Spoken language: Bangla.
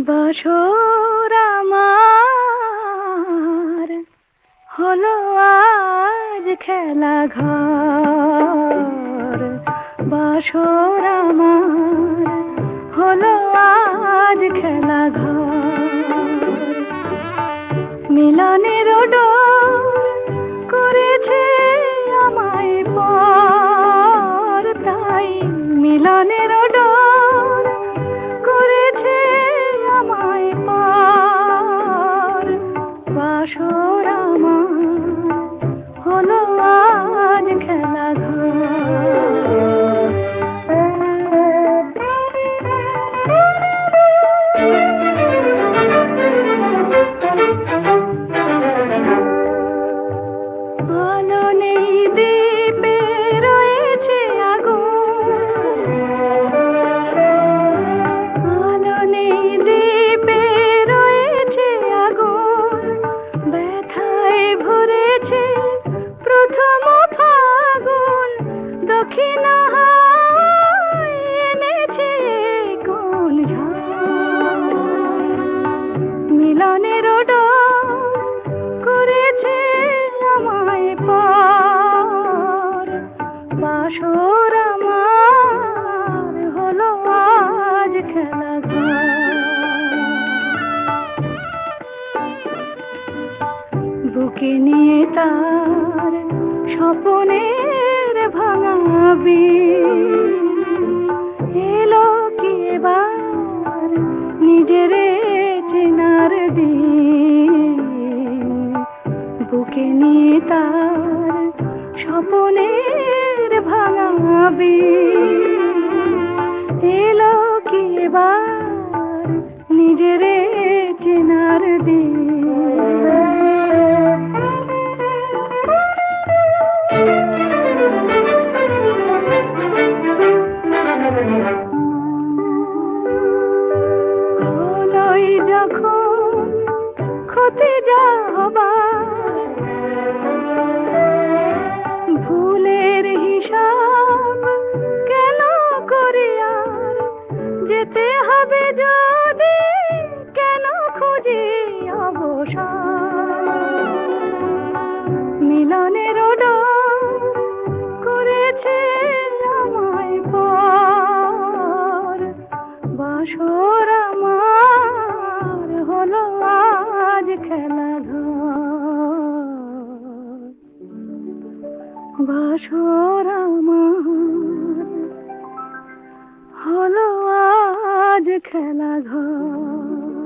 বাসর আমার হলো আজ খেলা ঘর। বাসর আমার হলো আজ খেলা ঘর। মিলনের ডোর করেছে আমায় পর, তাই মিলনের ডোর করেছে আমায় পর। বাসর আমার হলো আজ খেলা মিলনের ডোর করেছে আমায় পর। বাসর আমার হলো আজ খেলা বুকে নিয়ে তার স্বপ্নের ভাঙাবি এলো কি এবার নিজের চেনার দিন। বুকে নিয়ে তার স্বপ্নের ভাঙাবি এলো কি এবার নিজের চেনার দিন। যখন ক্ষতি যা হবার ভুলের হিসাব কেন করি আর যেতে হবে যদি কেন খুঁজি অবসর। মিলনের ডোর করেছে আমায় পর। বাসর আমার হলো আজ খেলা ঘর। বাসর আমার হলো আজ খেলা ঘর।